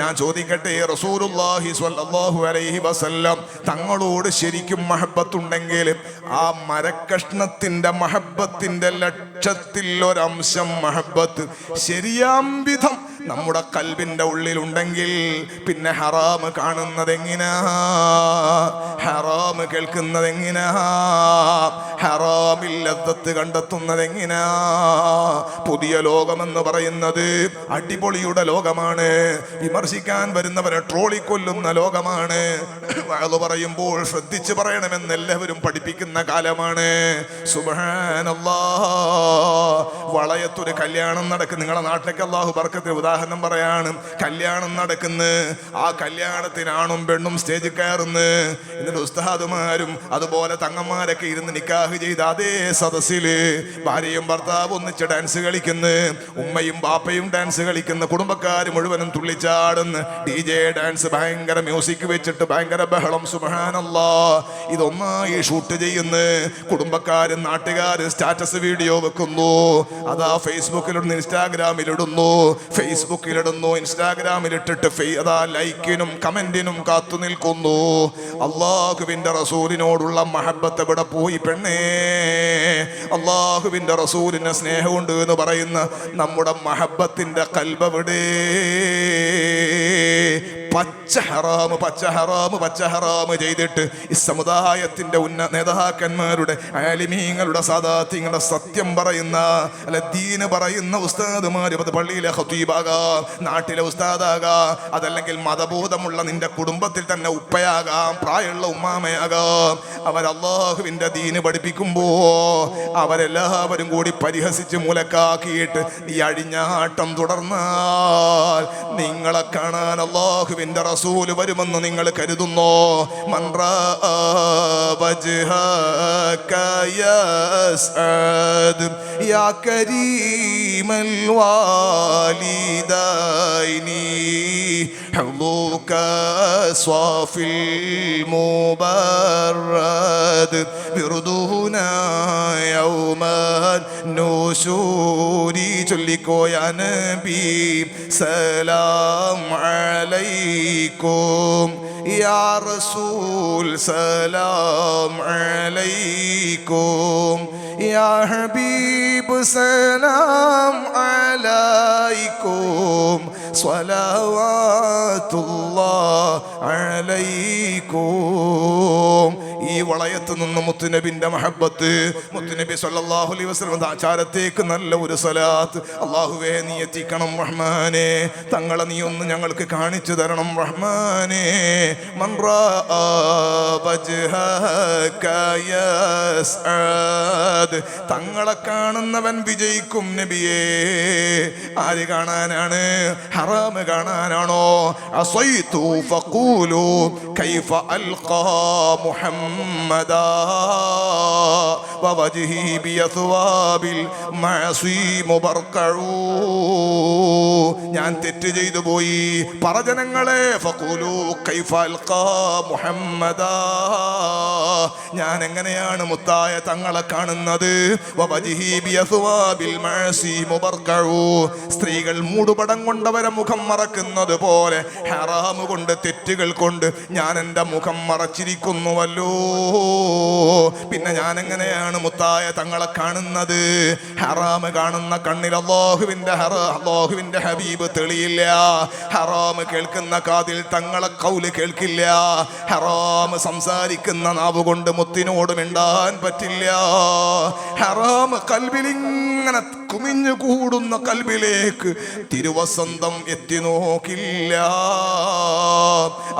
ഞാൻ ചോദിക്കട്ടെ, റസൂലുള്ളാഹി സ്വല്ലല്ലാഹു അലൈഹി വസല്ലം തങ്ങളോട് ശരിക്കും മഹബത്തുണ്ടെങ്കിൽ ആ മരക്കഷ്ണത്തിന്റെ മഹബത്തിന്റെ ലക്ഷത്തിൽ ഒരംശം മഹബത്ത് ശരിയാം വിധം നമ്മുടെ കൽബിന്റെ ഉള്ളിലുണ്ടെങ്കിൽ പിന്നെ ഹറാമ് കാണുന്നത് എങ്ങനാ, ഹറാമ് കേൾക്കുന്നത് എങ്ങനാ, ഹറാമിൽ ലദ്ദത്ത് കണ്ടെത്തുന്നത് എങ്ങനാ? പുതിയ ലോകമെന്ന് പറയുന്നത് അടിപൊളിയുടെ ലോകമാണ്. വിമർശിക്കാൻ വരുന്നവരെ ട്രോളിക്കൊല്ലുന്ന ലോകമാണ്. വഅദ് പറയുമ്പോൾ ശ്രദ്ധിച്ച് പറയണമെന്ന് എല്ലാവരും പഠിപ്പിക്കുന്ന കാലമാണ്. സുബ്ഹാനല്ലാഹ്. വളയത്തൊരു കല്യാണം നടക്കും. നിങ്ങളുടെ നാട്ടിലേക്ക് അല്ലാഹു ബർക്കത്ത് ഉദാഹരണം പറയാണ്. കല്യാണം നടക്കുന്നു. ആ കല്യാണത്തിനാണും പെണ്ണും സ്റ്റേജിൽ കയറുന്നു. എന്നിട്ട് ഉസ്താദുമാരും അതുപോലെ തങ്ങന്മാരൊക്കെ ഇരുന്ന് നിക്കാഹ് ചെയ്ത് അതേ സദസ്സില് ഭാര്യയും ഭർത്താവും ഒന്നിച്ച് ഡാൻസ് കളിക്കുന്നു. ഉമ്മയും ബാപ്പയും ഡാൻസ് കളിക്കുന്നു. കുടുംബക്കാർ മുഴുവനും തുള്ളിച്ചാടുന്നു. DJ ഡാൻസ്, ഭയങ്കര മ്യൂസിക് വെച്ചിട്ട് ഭയങ്കര ബഹളം. സുബ്ഹാനല്ലാഹ്. ഇതൊന്നായി ഷൂട്ട് ചെയ്യുന്നു. കുടുംബക്കാരും നാട്ടുകാരും സ്റ്റാറ്റസ് വീഡിയോ വെക്കുന്നു. അതാ ഫേസ്ബുക്കിലിടുന്നു, ഇൻസ്റ്റാഗ്രാമിലിടുന്നു. ഫേസ്ബുക്കിലിടുന്നു, ഇൻസ്റ്റാഗ്രാമിലിട്ടിട്ട് അതാ ലൈക്കിനും കമന്റിനും കാത്തു നിൽക്കുന്നു. അള്ളാഹുവിന്റെ റസൂലിനോടുള്ള മഹബത്ത് എവിടെ പോയി പെണ്ണേ? അള്ളാഹുവിന്റെ റസൂലിന് സ്നേഹമുണ്ട് എന്ന് പറയുന്ന നമ്മുടെ മഹബത്തിന്റെ കൽബെവിടെ? പച്ച ഹറാമ് ചെയ്തിട്ട് ഈ സമുദായത്തിന്റെ നേതാക്കന്മാരുടെ ആലിമീങ്ങളുടെ സാദാത്യങ്ങളുടെ സത്യം പറയുന്ന അല്ല ദീന് പറയുന്ന ഉസ്താദുമാരും, അത് പള്ളിയിലെ ഖതീബാകാം, നാട്ടിലെ ഉസ്താദാകാം, അതല്ലെങ്കിൽ മതബോധമുള്ള നിന്റെ കുടുംബത്തിൽ തന്നെ ഉപ്പയാകാം, പ്രായമുള്ള ഉമ്മാമയാകാം, അവർ അല്ലാഹുവിന്റെ ദീന് പഠിപ്പിക്കുമ്പോ അവരെല്ലാവരും കൂടി പരിഹസിച്ച് മൂലക്കാക്കിയിട്ട് ഈ അഴിഞ്ഞാട്ടം തുടർന്നാൽ നിങ്ങളെ കാണാൻ അല്ലാഹുവിന്റെ റസൂൽ വരുമെന്ന് നിങ്ങൾ കരുതുന്നോ? മൻ റഅ വജ്ഹക യസ്അദ് യാ കരീമൽ വാലിദൈനി ഹുദൂക സ്വാഫിൽ മുബറദ് വിർദുനാ യൗമൻ നുശൂരി. ചൊല്ലിക്കോ യാ നബി സലാം അലൈക്കും യാ റസൂൽ സലാം അലൈക്കും യാ ഹബീബ് സലാം അലൈക്കും സ്വലവാത്തുല്ലാഹ് അലൈക്കും. ഈ വളയത്ത് നിന്ന് മുത്തുനബിന്റെ മഹബത്ത്, മുത്തുനബി സല്ലല്ലാഹു അലൈഹി വസല്ലം ആചാരത്തേക്ക് നല്ല ഒരു സലാത്ത് അല്ലാഹുവേ നീ എത്തിക്കണം റഹ്മാനേ. തങ്ങളെ നീ ഒന്ന് ഞങ്ങൾക്ക് കാണിച്ചു തരണം റഹ്മാനേ. മൻ റഅ വജ്ഹക യസ്അദ്. തങ്ങളെ കാണുന്നവൻ വിജയിക്കും നബിയേ. ആര് കാണാനാണ്? ഹറാമ് കാണാനാണോ? അസൈതു ഫഖൂലു കൈഫ അൽഖാ മുഹമ്മദാ വവജ്ഹി ബിയസ്വാബിൽ മഅസി മുബർകഉ. ഞാൻ തെറ്റ് ചെയ്തു പോയി. പറജനങ്ങളെ ഫഖൂലു കൈഫ അൽഖാ മുഹമ്മദാ. ഞാൻ എങ്ങനെയാണ് മുത്തായ തങ്ങളെ കാണുന്നത്? വവജ്ഹി ബിയസ്വാബിൽ മഅസി മുബർകഉ. സ്ത്രീകൾ മൂടുപടം കൊണ്ടവരെ മുഖം മറക്കുന്നത് പോലെ ഹറാമ് കൊണ്ട്, തെറ്റുകൾ കൊണ്ട് ഞാൻ എൻ്റെ മുഖം മറച്ചിരിക്കുന്നുവല്ലോ. പിന്നെ ഞാൻ എങ്ങനെയാണ് മുത്തായ തങ്ങളെ കാണുന്നത്? ഹറാമ് കാണുന്ന കണ്ണിൽ അല്ലാഹുവിന്റെ ഹബീബ് തെളിയില്ല. ഹറാമ് കേൾക്കുന്ന കാതിൽ തങ്ങളെ ഖൗല് കേൾക്കില്ല. ഹറാമ് സംസാരിക്കുന്ന നാവ് കൊണ്ട് മുത്തിനോട് മിണ്ടാൻ പറ്റില്ല. ഹറാമ് കൽബിലിങ്ങനെ കുമിഞ്ഞു കൂടുന്ന കൽബിലേക്ക് തിരുവസന്തം എത്തി നോക്കില്ല.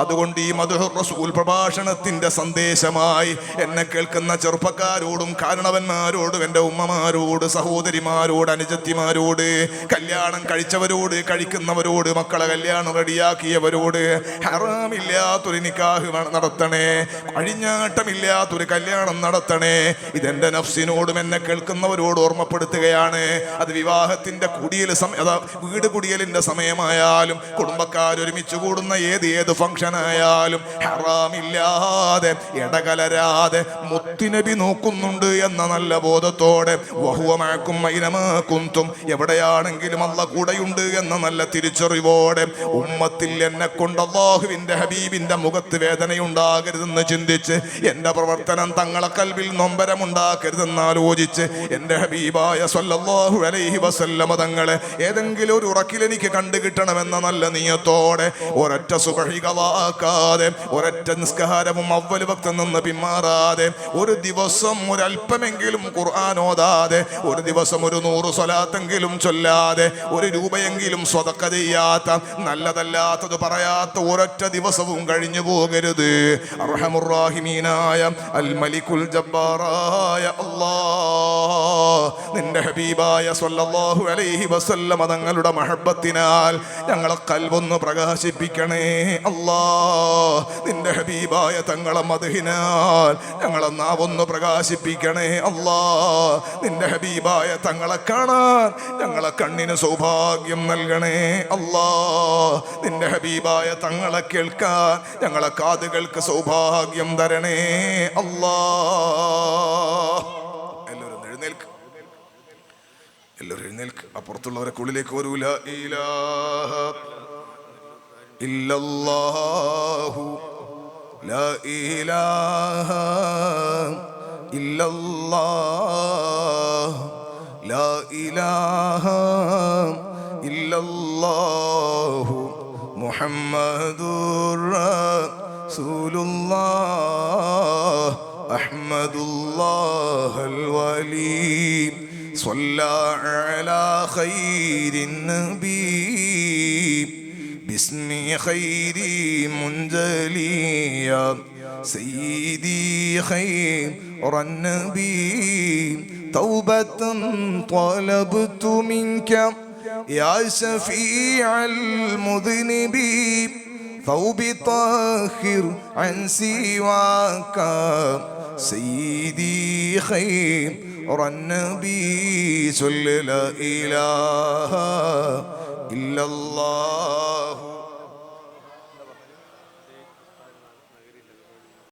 അതുകൊണ്ട് ഈ മദ്ഹുർ റസൂൽ പ്രഭാഷണത്തിന്റെ സന്ദേശമായി എന്നെ കേൾക്കുന്ന ചെറുപ്പക്കാരോടും കാരണവന്മാരോടും എൻ്റെ ഉമ്മമാരോട്, സഹോദരിമാരോട്, അനുജത്തിമാരോട്, കല്യാണം കഴിച്ചവരോട്, കഴിക്കുന്നവരോട്, മക്കളെ കല്യാണം റെഡിയാക്കിയവരോട്, ഹറാമില്ലാത്തൊരു നിക്കാഹ് നടത്തണേ, അഴിഞ്ഞാട്ടമില്ലാത്തൊരു കല്യാണം നടത്തണേ. ഇതെന്റെ നഫ്സിനോടും എന്നെ കേൾക്കുന്നവരോട് ഓർമ്മപ്പെടുത്തുകയാണ്. അത് വിവാഹത്തിന്റെ വീട് കുടിയലിന്റെ സമയമായാലും കുടുംബക്കാരൊരുമിച്ച് കൂടുന്ന ഏത് ഫംഗ്ഷൻ ആയാലും ഹറാമില്ലാതെ ഇടകലരാതെ മുത്തുനബി നോക്കുന്നുണ്ട് എന്ന നല്ല ബോധത്തോടെ വഹുവ മഅക്കും ഐനമാ കുന്തും, എവിടെയാണെങ്കിലും അല്ലാഹ് കൂടെയുണ്ട് എന്ന നല്ല തിരിച്ചറിവോടെ ഉമ്മത്തിൽ എന്നെ കൊണ്ട് അല്ലാഹുവിന്റെ ഹബീബിന്റെ മുഖത്ത് വേദനയുണ്ടാകരുതെന്ന് ചിന്തിച്ച് എൻ്റെ പ്രവർത്തനം തങ്ങളെ കൽവിൽ നൊമ്പരമുണ്ടാക്കരുതെന്ന് ആലോചിച്ച് എൻ്റെ ഹബീബായ സ്വല്ലല്ലാഹു അലൈഹി വസല്ലമ തങ്ങളെ ഏതെങ്കിലും ഒരു ഉറക്കിൽ എനിക്ക് കണ്ടുകിട്ടണമെന്ന നല്ല നിയത്തോടെ ഒരൊറ്റ സുബ്ഹി ഖളാക്കാതെ ഒരൊറ്റ നിസ്കാരവും അവ്വൽ വക്തിൽ നിന്ന് പിന്മാറാതെ ഒരു ദിവസം ഒരല്പമെങ്കിലും ഖുർആൻ ഓതാതെ ഒരു ദിവസം ഒരു 100 സ്വലാത്തെങ്കിലും ചൊല്ലാതെ ഒരു രൂപയെങ്കിലും സ്വതക്ക ചെയ്യാത്ത നല്ലതല്ലാത്തത് പറയാത്ത ഒരൊറ്റ ദിവസവും കഴിഞ്ഞു പോകരുത്. അർഹമുർ റഹീമീനായ അൽ മലിക്കുൽ ജബ്ബാറായ അല്ലാഹ് നിന്റെ ഹബീബായ സ്വല്ലല്ലാഹു അലൈഹി വസല്ലമ തങ്ങളുടെ മഹബ്ബത്തിനാൽ ഞങ്ങളെ ഖൽബൊന്ന് പ്രകാശിപ്പിക്കണേ അല്ലാഹ്. നിന്റെ ഹബീബായ തങ്ങളെ മദ്ഹിനാൽ ഞങ്ങളെ നാവൊന്ന് പ്രകാശിപ്പിക്കണേ അല്ലാഹ്. നിന്റെ ഹബീബായ തങ്ങളെ കാണാൻ ഞങ്ങളെ കണ്ണിന് സൗഭാഗ്യം നൽകണേ അല്ലാഹ്. നിന്റെ ഹബീബായ തങ്ങളെ കേൾക്കാൻ ഞങ്ങളെ കാതുകൾക്ക് സൗഭാഗ്യം തരണേ അല്ലാഹ്. എല്ലാവരും എഴുന്നേൽക്ക്, എല്ലാവരും എഴുന്നേൽക്ക്. അപ്പുറത്തുള്ളവരെ ഉള്ളിലേക്ക് വരൂ. ലാ ഇലാഹ ഇല്ലല്ലാഹു ലാ ഇലാഹ ഇല്ലല്ലാഹ് ലാ ഇലാഹ ഇല്ലല്ലാഹു മുഹമ്മദുർ റസൂലുള്ളാഹ് അഹ്മദുല്ലാഹൽ വലി സ്വല്ലാ അലാ ഖൈരിൻ നബി ബിസ്മി ഖൈരി മുൻജലിയ സയ്യിദി ഖൈറൻ നബി തൗബതൻ ത്വലബ്തു മിൻക യാ ശഫീഅൽ മുദ്നിബീൻ ثوبي طاهر عن سواك سيدي خير النبي صلى لا إله إلا الله